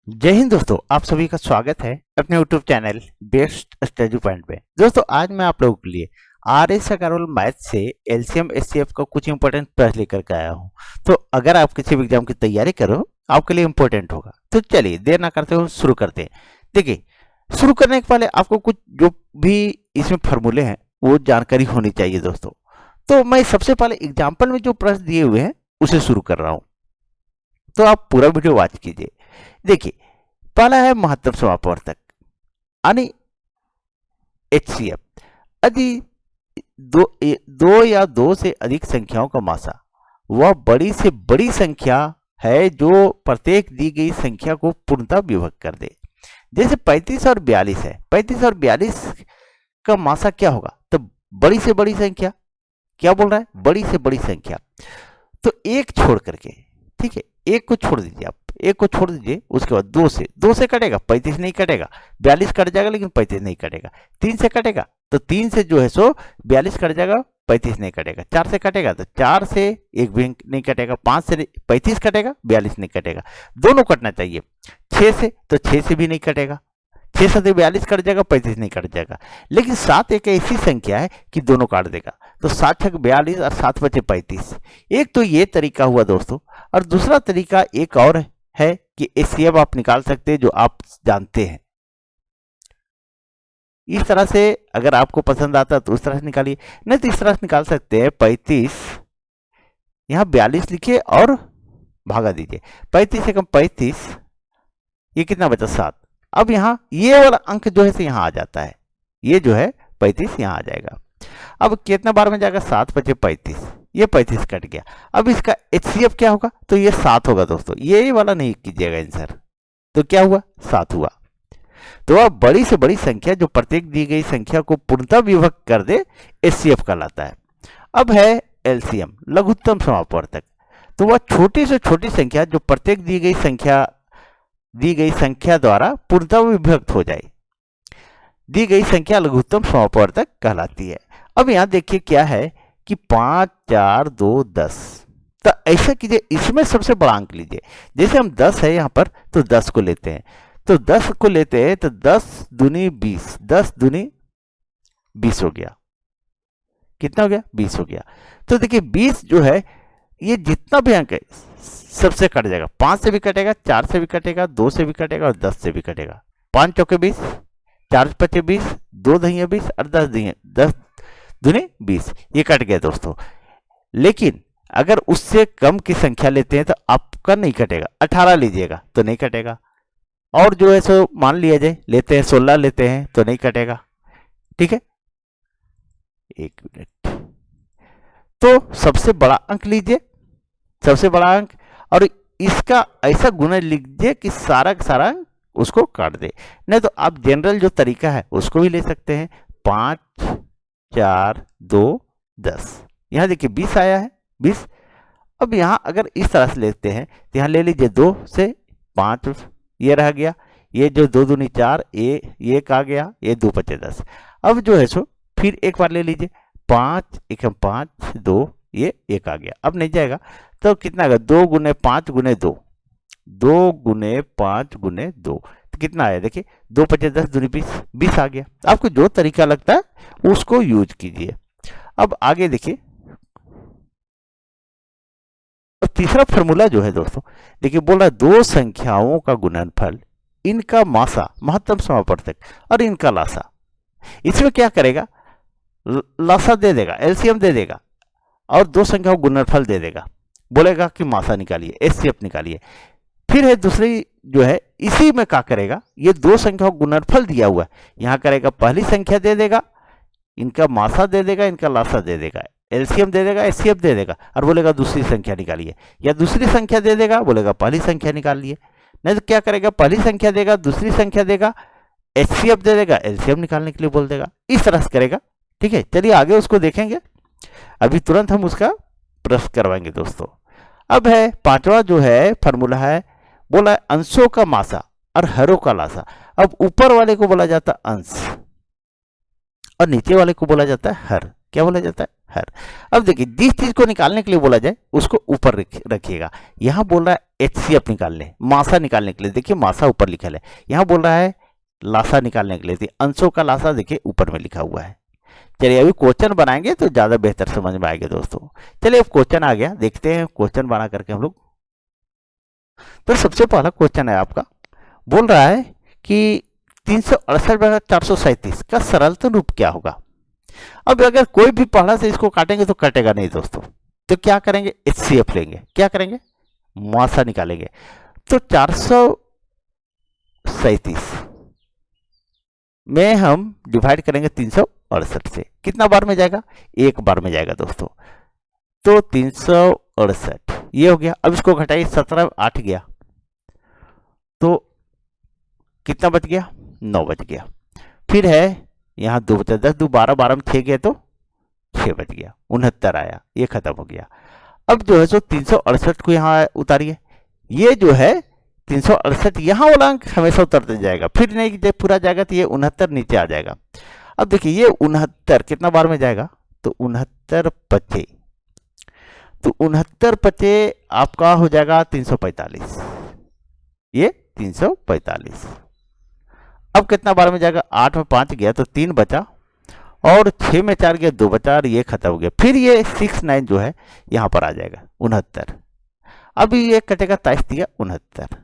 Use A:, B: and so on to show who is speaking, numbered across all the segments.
A: जय हिंद दोस्तों, आप सभी का स्वागत है अपने YouTube channel best study point पे। दोस्तों आज मैं आप लोगों के लिए आर एस अग्रवाल मैथ से एलसीएम एचसीएफ का कुछ इंपॉर्टेंट प्रश्न लेकर के आया हूं। तो अगर आप किसी भी एग्जाम की तैयारी करो आपके लिए इंपॉर्टेंट होगा। तो चलिए देर ना करते हुए शुरू करते हैं। देखिए, शुरू करने के पहले आपको कुछ जो भी इसमें फॉर्मूले हैं वो जानकारी होनी चाहिए दोस्तों। तो मैं सबसे पहले एग्जाम्पल में जो प्रश्न दिए हुए हैं उसे शुरू कर रहा हूँ, तो आप पूरा वीडियो वॉच कीजिए। देखिए, पहला है महत्तम समापवर्तक यानी एचसीएफ। यदि दो या दो से अधिक संख्याओं का मासा वह बड़ी से बड़ी संख्या है जो प्रत्येक दी गई संख्या को पूर्णतः विभक्त कर दे। जैसे 35 और 42 है, 35 और 42 का मासा क्या होगा? तो बड़ी से बड़ी संख्या, क्या बोल रहा है? बड़ी से बड़ी संख्या। तो एक छोड़ करके, ठीक है, एक को छोड़ दीजिए, आप एक को छोड़ दीजिए, उसके बाद दो से कटेगा, 35 नहीं कटेगा, 42 कट जाएगा लेकिन 35 नहीं कटेगा। 3 से कटेगा तो 3 से जो है सो 42 कट जाएगा, 35 नहीं कटेगा। 4 से कटेगा तो 4 से एक भी नहीं कटेगा। 5 से 35 कटेगा, 42 नहीं कटेगा, दोनों कटना चाहिए। 6 से तो 6 से भी नहीं कटेगा, 6 से 42 कट जाएगा, 35 नहीं कट जाएगा। लेकिन 7 एक ऐसी संख्या है कि दोनों काट देगा, तो 7 छक 42 और 7 बचे 35। एक तो ये तरीका हुआ दोस्तों, और दूसरा तरीका एक और है कि एचसीएफ आप निकाल सकते हैं जो आप जानते हैं। इस तरह से अगर आपको पसंद आता तो उस तरह से निकालिए, नहीं तो इस तरह से निकाल सकते हैं। 35 यहां 42 लिखिए और भागा दीजिए। 35 से कम 35, ये कितना बचा? 7। अब यहां ये वाला अंक जो है यहां आ जाता है, ये जो है 35 यहां आ जाएगा। अब कितना बार में जाएगा? 7 बचे 35, ये 35 कट गया। अब इसका एचसीएफ क्या होगा? तो ये 7 होगा दोस्तों, ये वाला नहीं कीजिएगा आंसर। तो क्या हुआ? 7 हुआ। तो अब बड़ी से बड़ी संख्या जो प्रत्येक दी गई संख्या को पूर्णतः विभक्त कर दे, एचसीएफ कहलाता है। अब है एलसीएम, लघुत्तम समापवर्तक। तो वह छोटी से छोटी संख्या जो प्रत्येक दी गई संख्या द्वारा पूर्णतः विभक्त हो जाए, दी गई संख्या लघुत्तम समापवर्तक कहलाती है। अब यहां देखिए क्या है कि 5, 4, 2, 10। तो ऐसा कीजिए, इसमें सबसे बड़ा अंक लीजिए। जैसे हम 10 है यहां पर, तो 10 को लेते हैं, तो 10 को लेते हैं तो 10 दूनी 20, 10 दूनी 20 हो गया। कितना हो गया? 20 हो गया। तो देखिए 20 जो है ये जितना भी अंक है सबसे कट जाएगा। 5 से भी कटेगा, 4 से भी कटेगा, 2 से भी कटेगा और 10 से भी कटेगा। 5 चौके 20, 4 पचे 20, 2 दहिया 20 और 10 दूनी 20, ये कट गया दोस्तों। लेकिन अगर उससे कम की संख्या लेते हैं तो आपका नहीं कटेगा। 18 लीजिएगा तो नहीं कटेगा, और जो है सो मान लिया जाए लेते हैं 16 लेते हैं तो नहीं कटेगा। ठीक है, एक मिनट। तो सबसे बड़ा अंक लीजिए, सबसे बड़ा अंक, और इसका ऐसा गुना लिख दीजिए कि सारा का सारा अंक उसको काट दे। नहीं तो आप जनरल जो तरीका है उसको भी ले सकते हैं। 5, 4, 2, 10, यहां देखिए 20 आया है, 20। अब यहां अगर इस तरह से लेते हैं तो यहां ले लीजिए 2 से 5, ये रह गया। ये जो 2 दूनी 4, ये एक आ गया, ये 2 पचे 10। अब जो है सो फिर एक बार ले लीजिए, 5 1 5, 2, ये एक आ गया। अब नहीं जाएगा तो कितना आएगा? 2 गुने 5 गुने 2, 2 गुने 5 गुने 2, तो कितना आया? देखिए 2 पचे 10 दूनी 20, 20 आ गया। आपको जो तरीका लगता है उसको यूज कीजिए। अब आगे देखिए, तीसरा फॉर्मूला जो है दोस्तों, देखिए बोल रहा है दो संख्याओं का गुणनफल, इनका मासा महत्तम समापवर्तक और इनका लासा। इसमें क्या करेगा? लासा दे देगा, एलसीएम दे देगा और दो संख्याओं का गुणनफल दे देगा। बोलेगा कि मासा निकालिए, एचसीएफ निकालिए। फिर है दूसरी जो है, इसी में क्या करेगा? ये दो संख्याओं का गुणनफल दिया हुआ है, यहां करेगा पहली संख्या दे देगा, इनका मासा दे देगा, इनका लासा दे देगा, एलसीएम दे देगा, एचसीएफ दे देगा, और बोलेगा दूसरी संख्या निकालिए। या दूसरी संख्या दे देगा, बोलेगा पहली संख्या निकालिए। नहीं तो क्या करेगा? पहली संख्या देगा, दूसरी संख्या देगा, एचसीएफ दे देगा, एलसीएम निकालने के लिए बोल देगा। इस तरह से करेगा। ठीक है, चलिए आगे उसको देखेंगे। अभी तुरंत हम उसका प्रश्न करवाएंगे दोस्तों। अब है पांचवा जो है फॉर्मूला है, बोला है अंशों का मासा और हरों का लासा। अब ऊपर वाले को बोला जाता है अंश और नीचे वाले को बोला जाता है हर। क्या बोला जाता है? हर। अब देखिए जिस चीज को निकालने के लिए बोला जाए उसको ऊपर रखिएगा। यहाँ बोल रहा है एचसीएफ निकालने, मासा निकालने के लिए, देखिए मासा ऊपर लिखा है। यहाँ बोल रहा है लासा निकालने के लिए, अंशों का लासा देखिए ऊपर में लिखा हुआ है। चलिए अभी क्वेश्चन बनाएंगे तो ज्यादा बेहतर समझ में आएगा दोस्तों। चलिए अब क्वेश्चन आ गया, देखते हैं क्वेश्चन बना करके हम लोग। तो सबसे पहला क्वेश्चन है आपका, बोल रहा है कि 368/437 का सरलतम रूप क्या होगा। अब अगर कोई भी पहाड़ा से इसको काटेंगे तो कटेगा नहीं दोस्तों, तो क्या करेंगे, एचसीएफ लेंगे, क्या करेंगे, मुआवजा निकालेंगे। तो 437 में हम डिवाइड करेंगे 368 से, कितना बार में जाएगा, एक बार में जाएगा दोस्तों। तो 368 ये हो गया। अब इसको घटाइए, 17 8 गया, तो कितना बच गया, 9 बच गया। फिर है यहाँ 2 बचा, 10 2 12, 12 में 6 गया तो 6 बच गया, 69 आया, ये खत्म हो गया। अब जो है सो 368 को यहाँ उतारिए, ये जो है 368 यहाँ वाला अंक हमेशा उतरते जाएगा, फिर नहीं जब पूरा जाएगा तो ये 69 नीचे आ जाएगा। अब देखिए ये 69 कितना बार में जाएगा, तो 69 पचे, तो 69 पचे आपका हो जाएगा 345, ये 345। अब कितना बार में जाएगा, 8 में 5 गया तो 3 बचा, और 6 में 4 गया 2 बचा, और ये खत्म हो गया। फिर ये 69 जो है यहाँ पर आ जाएगा 69। अभी ये कटेगा 23 दिया 69,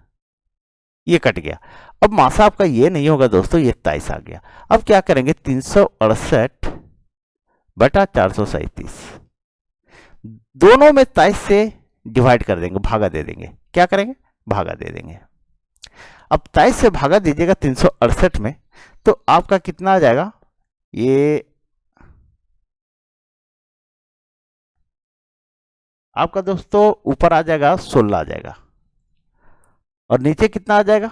A: ये कट गया। अब मासा आपका ये नहीं होगा दोस्तों, ये 23 आ गया। अब क्या करेंगे, 368/437 दोनों में 23 से डिवाइड कर देंगे, भागा दे देंगे। क्या करेंगे, भागा दे देंगे। अब 23 से भागा दीजिएगा 368 में, तो आपका कितना आ जाएगा, ये आपका दोस्तों ऊपर आ जाएगा 16 आ जाएगा, और नीचे कितना आ जाएगा,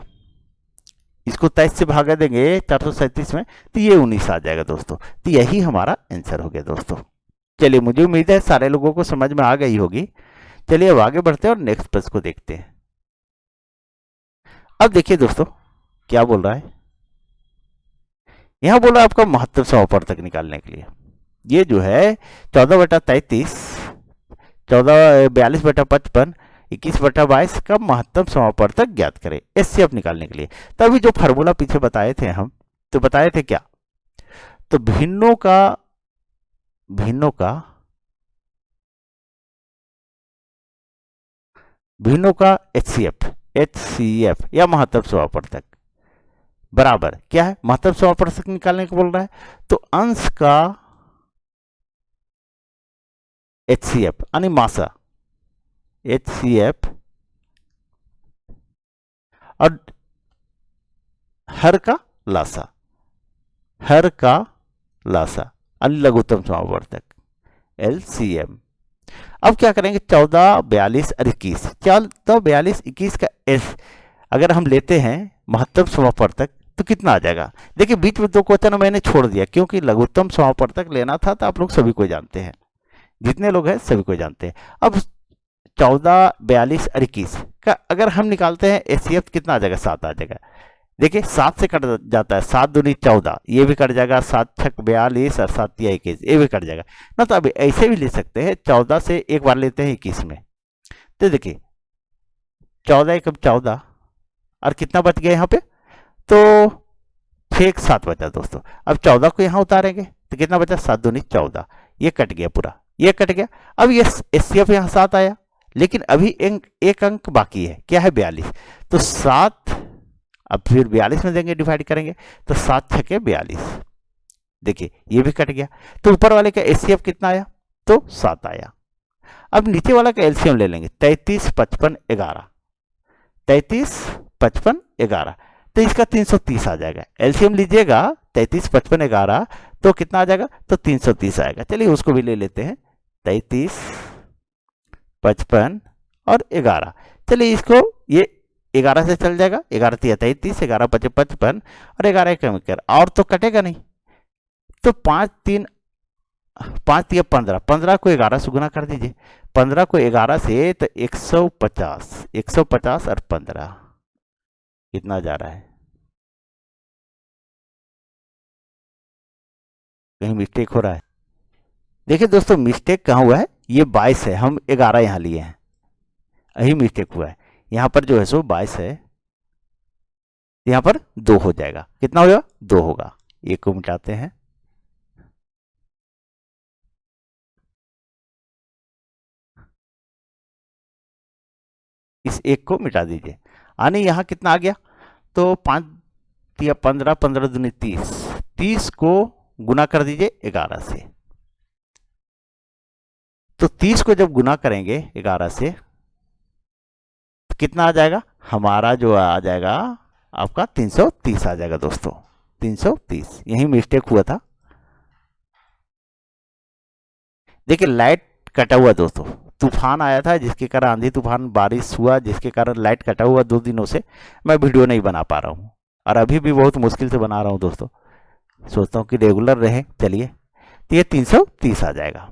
A: इसको 23 से भागा देंगे 437 में, तो ये 19 आ जाएगा दोस्तों। तो यही हमारा आंसर हो गया दोस्तों। चलिए मुझे उम्मीद है सारे लोगों को समझ में आ गई होगी। चलिए अब आगे बढ़ते हैं और नेक्स्ट प्रश्न को देखते हैं। अब देखिए दोस्तों क्या बोल रहा है, यहां बोल रहा है आपका महत्तम समापवर्तक निकालने के लिए। ये जो है 14/33, 42/55, 21/22 का महत्तम समापवर्तक ज्ञात करें, एचसीएफ निकालने के लिए। तभी जो फार्मूला पीछे बताए थे हम, तो बताए थे क्या, तो भिन्नों का एचसीएफ या महत्तम समापवर्तक बराबर क्या है, महत्तम समापवर्तक निकालने को बोल रहा है, तो अंश का एचसीएफ यानी मासा, एचसीएफ, और हर का लासा, यानी लघुत्तम समापवर्तक एलसीएम। अब क्या करेंगे, 14 42 और 21, 14 42 21 का एस अगर हम लेते हैं महत्तम समापवर्तक तो कितना आ जाएगा। देखिए बीच में 2 क्वेश्चन मैंने छोड़ दिया, क्योंकि लघुत्तम समापवर्तक लेना था, तो आप लोग सभी को जानते हैं, जितने लोग हैं सभी को जानते हैं। अब 14 42 और 21 का अगर हम निकालते हैं एचसीएफ, कितना आ जाएगा, 7 आ जाएगा। देखिए 7 से कट जाता है, 7 दूनी 14, ये भी कट जाएगा, 7 छक 42 और 7 तिया 21, ये भी कट जाएगा ना। तो अभी ऐसे भी ले सकते हैं, 14 से एक बार लेते हैं 21 में, तो देखिए 14 एकम 14, और कितना बच गया यहाँ पे, तो 6 7 बचा दोस्तों। अब 14 को यहाँ उतारेंगे तो कितना बचा, 7 दूनी 14, ये कट गया पूरा, ये कट गया। अब ये एचसीएफ यहाँ 7 आया, लेकिन अभी एक अंक बाकी है, क्या है, 42, तो 7 अब फिर 42 में देंगे, डिवाइड करेंगे, तो 7 छके 42, देखिए ये भी कट गया। तो ऊपर वाले का एचसीएफ कितना आया, तो 7 आया। अब नीचे वाला का एलसीएम ले लेंगे, 33 55 11, 33 55 11, तो इसका 330 आ जाएगा। एलसीएम लीजिएगा 33 55 11, तो कितना आ जाएगा, तो 330 आएगा। चलिए उसको भी ले लेते हैं, 33 55 और 11, चलिए इसको ये 11 से चल जाएगा, 11 तिया 33, 11 पचे 55, और 11 कम कर, और तो कटेगा नहीं, तो 5 तिया 15, 15 को 11 से गुना कर दीजिए, 15 को 11 से, तो 150, 150 और 15 कितना जा रहा है, कहीं मिस्टेक हो रहा है, देखिए दोस्तों मिस्टेक कहाँ हुआ है, ये 22 है, हम 11 यहाँ लिए हैं, यही मिस्टेक हुआ है। यहाँ पर जो है सो 22 है, यहाँ पर 2 हो जाएगा, कितना होगा 2 होगा। 1 को मिटाते हैं, इस 1 को मिटा दीजिए, आने यहाँ कितना आ गया, तो 5 या 15, 15 दूनी 30, 30 को गुना कर दीजिए 11 से। तो 30 को जब गुना करेंगे 11 से तो कितना आ जाएगा, हमारा जो आ जाएगा आपका 330 आ जाएगा दोस्तों, 330। यही मिस्टेक हुआ था। देखिए लाइट कटा हुआ दोस्तों, तूफान आया था जिसके कारण, आंधी तूफान बारिश हुआ जिसके कारण लाइट कटा हुआ, 2 दिनों से मैं वीडियो नहीं बना पा रहा हूँ, और अभी भी बहुत मुश्किल से बना रहा हूँ दोस्तों, सोचता हूँ कि रेगुलर रहे। चलिए, तो ये 330 आ जाएगा।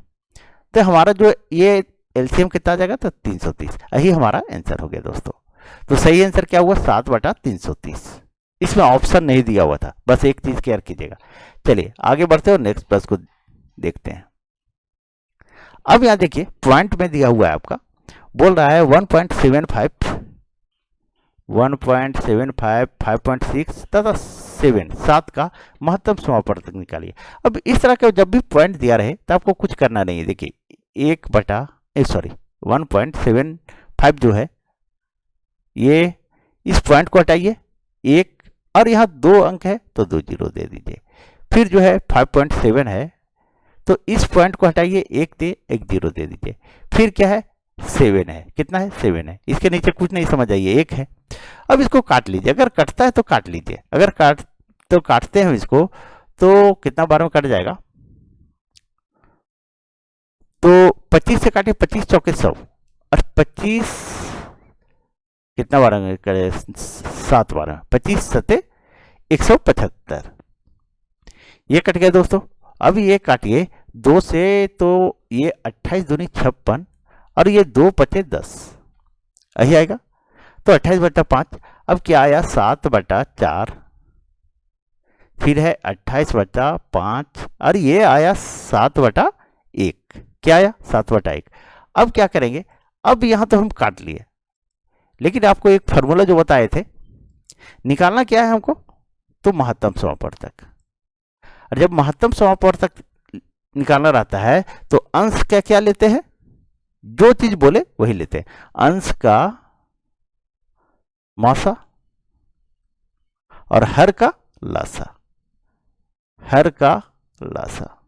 A: तो हमारा जो ये एलसीएम कितना आ जाएगा, तो 330, यही हमारा आंसर हो गया दोस्तों। तो सही आंसर क्या हुआ, 7/330। इसमें ऑप्शन नहीं दिया हुआ था, बस एक चीज केयर कीजिएगा। चलिए आगे बढ़ते हैं और नेक्स्ट प्रश्न को देखते हैं। अब यहाँ देखिए पॉइंट में दिया हुआ है आपका, बोल रहा है 1.75, 1.75, 5.6 तथा 7 का महत्तम समापवर्तक निकालिए। अब इस तरह का जब भी पॉइंट दिया रहे तो आपको कुछ करना नहीं है। देखिए 1.75 जो है, ये इस पॉइंट को हटाइए 1, और यहाँ 2 अंक है तो 2 जीरो दे दीजिए। फिर जो है 5.7 है, तो इस पॉइंट को हटाइए 1 दे 1 जीरो दे दीजिए। फिर क्या है 7 है, कितना है 7 है, इसके नीचे कुछ नहीं समझ आइए 1 है। अब इसको काट लीजिए, अगर कटता है तो काट लीजिए, अगर काटते हैं इसको तो कितना बार में कट जाएगा, तो 25 से काटे 25 चौके 100, और 25 कितना बार में करे 7 बार में, 25 सते 175, ये कट गया दोस्तों। अब ये काटिए 2 से, तो ये 28 दूनी 56, और ये 2 पचे 10, यही आएगा। तो 28/5, अब क्या आया 7/4, फिर है 28/5, और ये आया 7/1, क्या आया 7/1। अब क्या करेंगे, अब यहां तो हम काट लिए, लेकिन आपको एक फॉर्मूला जो बताए थे, निकालना क्या है हमको, तो महत्तम समापवर्तक। और जब महत्तम समापवर्तक निकालना रहता है तो अंश क्या क्या लेते हैं, जो चीज बोले वही लेते हैं। अंश का मौसा और हर का लासा, हर का लासा,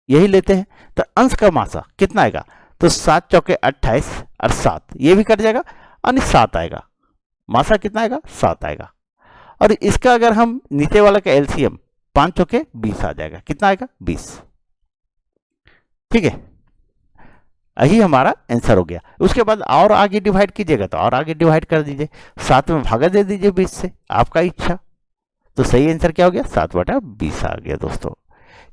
A: यही लेते हैं। तो अंश का मासा कितना आएगा, तो 7 चौके 28, और 7 ये भी कट जाएगा, यानी 7 आएगा। मासा कितना आएगा 7 आएगा। और इसका अगर हम नीचे वाला का एलसीएम 5 चौके 20 आ जाएगा, कितना आएगा 20। ठीक है, यही हमारा आंसर हो गया। उसके बाद और आगे डिवाइड कीजिएगा तो और आगे डिवाइड कर दीजिए, 7 में भागा दे दीजिए 20 से, आपका इच्छा। तो सही आंसर क्या हो गया 7/20 आ गया दोस्तों।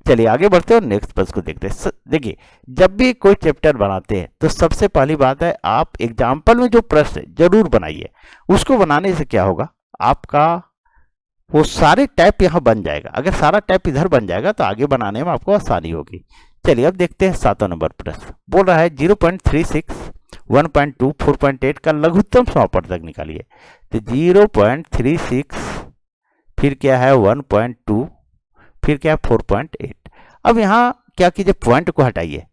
A: चलिए आगे बढ़ते हैं और नेक्स्ट प्रश्न को देखते हैं। देखिए जब भी कोई चैप्टर बनाते हैं तो सबसे पहली बात है, आप एग्जाम्पल में जो प्रश्न जरूर बनाइए। उसको बनाने से क्या होगा, आपका वो सारे टाइप यहाँ बन जाएगा। अगर सारा टाइप इधर बन जाएगा तो आगे बनाने में आपको आसानी होगी। चलिए अब देखते हैं 7वां नंबर प्रश्न। बोल रहा है 0.36, 1.2, 4.8 का लघुत्तम समापवर्तक निकालिए। तो 0.36, फिर क्या है 1.2, फिर क्या है 4.8। अब यहाँ क्या कीजिए, पॉइंट को हटाइए,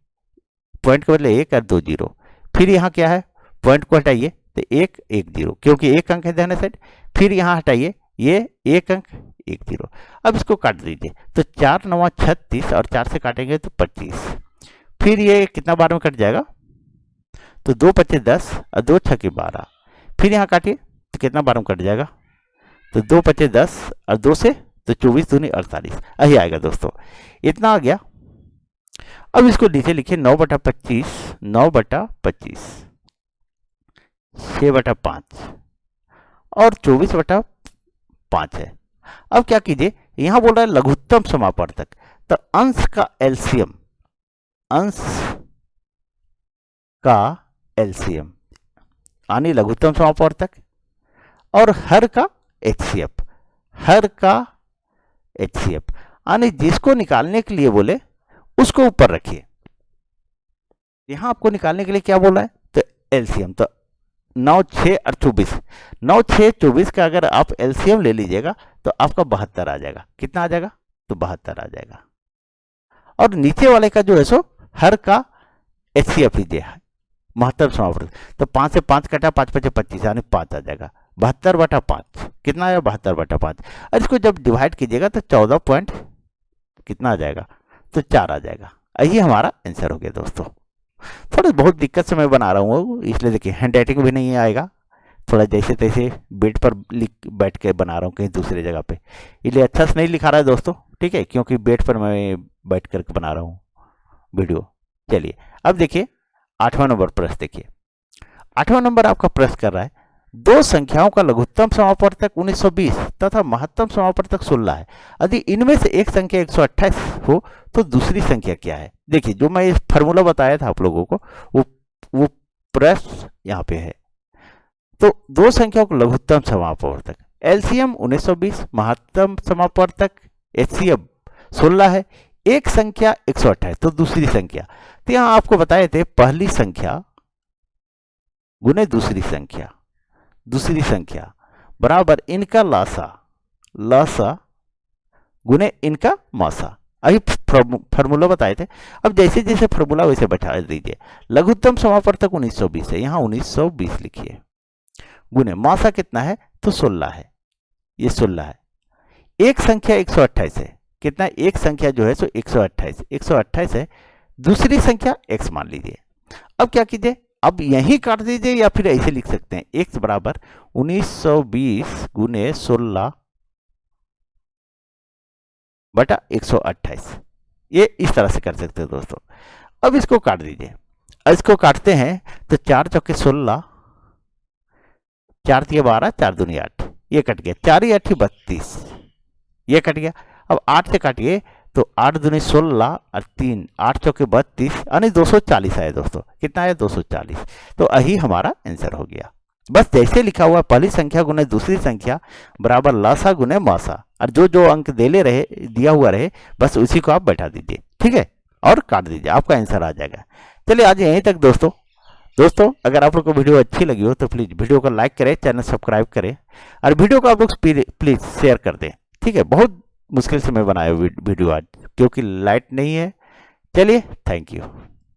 A: पॉइंट के बदले 1 और 2 जीरो। फिर यहाँ क्या है, पॉइंट को हटाइए तो 1 1 जीरो, क्योंकि 1 अंक है दाहिने साइड। फिर यहाँ हटाइए, ये 1 अंक 1 जीरो। अब इसको काट दीजिए, तो 4 9 36, और 4 से काटेंगे तो 25। फिर ये कितना बार में कट जाएगा, तो 2 पचे 10, और 2 छके 12। फिर यहाँ काटिए तो कितना बार में कट जाएगा, तो 2 पचे 10, और 2 से तो 24 दूनी 48, यही आएगा दोस्तों। इतना आ गया। अब इसको नीचे लिखिए 9/25, 9/25, 6/5 और 24/5 है। अब क्या कीजिए, यहां बोल रहा है लघुत्तम समापवर्तक, तो अंश का एलसीएम, अंश का एलसीएम यानी लघुत्तम समापवर्तक, और हर का एचसीएफ, हर का एचसीएफ, यानी जिसको निकालने के लिए बोले उसको ऊपर रखिए। यहां आपको निकालने के लिए क्या बोला है, तो एलसीएम। तो 9, 6 और 24, 9, 6, 24 का अगर आप एलसीएम ले लीजिएगा तो आपका 72 आ जाएगा। कितना आ जाएगा, तो 72 आ जाएगा। और नीचे वाले का जो है सो हर का एचसीएफ लीजिए, महत्तम समापवर्तक। तो 5 से 5 कटा, 5 5 25 यानी 5 आ जाएगा। 72/5 कितना आया, 72/5। और इसको जब डिवाइड कीजिएगा तो 14 पॉइंट कितना आ जाएगा, तो 4 आ जाएगा। यही हमारा आंसर हो गया दोस्तों। थोड़ा बहुत दिक्कत से मैं बना रहा हूँ, इसलिए देखिए हैंड राइटिंग भी नहीं आएगा, थोड़ा जैसे तैसे बेड पर बैठ के बना रहा हूँ कहीं दूसरी जगह पे, इसलिए अच्छा से नहीं लिखा रहा है दोस्तों, ठीक है, क्योंकि बेड पर मैं बैठ करके बना रहा हूँ वीडियो। चलिए अब देखिए 8वां नंबर प्रश्न देखिए। 8वां नंबर आपका प्रश्न कर रहा है, दो संख्याओं का लघुत्तम समापवर्तक 1920 तथा महत्तम समापवर्तक 16 है। यदि इनमें से एक संख्या 128 हो तो दूसरी संख्या क्या है। देखिए जो मैं इस फार्मूला बताया था आप लोगों को, वो प्रश्न यहाँ पे है। तो दो संख्याओं को लघुत्तम समापवर्तक एलसीएम 1920, महत्तम समापवर्तक एचसीएफ 16 है। एक संख्या 128 तो दूसरी संख्या, तो यहां आपको बताए थे पहली संख्या गुने दूसरी संख्या, दूसरी संख्या बराबर इनका लासा गुने इनका मासा। अभी फॉर्मूला बताए थे। अब जैसे जैसे फॉर्मूला वैसे बैठा दीजिए। लघुत्तम समापवर्तक 1920 है, यहां 1920 लिखिए, गुने मासा कितना है, तो 16 है, ये 16 है। एक संख्या 128 है, कितना, एक संख्या जो है सो 128 है, दूसरी संख्या x मान लीजिए। अब क्या कीजिए, अब यही काट दीजिए या फिर ऐसे लिख सकते हैं, x बराबर 1920 गुने 16 बटा 128, ये इस तरह से कर सकते हैं दोस्तों। अब इसको काट दीजिए, इसको काटते हैं तो 4 चौके 16, 4 तिया 12, 4 दूनी 8, ये कट गया, 4 8 32, ये कट गया। अब 8 से काटिए तो 8 दूनी 16 और 3 8 चौके 32 यानी 240 आया दोस्तों। कितना आया, 240। तो यही हमारा आंसर हो गया। बस जैसे लिखा हुआ पहली संख्या गुने दूसरी संख्या बराबर लासा गुने मासा, और जो जो अंक दिया हुआ रहे बस उसी को आप बैठा दीजिए, ठीक है, और काट दीजिए, आपका आंसर आ जाएगा। चलिए आज यहीं तक दोस्तों अगर आप लोग को वीडियो अच्छी लगी हो तो प्लीज़ वीडियो को लाइक करें, चैनल सब्सक्राइब करें, और वीडियो को आप लोग प्लीज़ शेयर कर दें, ठीक है। बहुत मुश्किल से मैं बनाया वीडियो आज, क्योंकि लाइट नहीं है। चलिए, थैंक यू।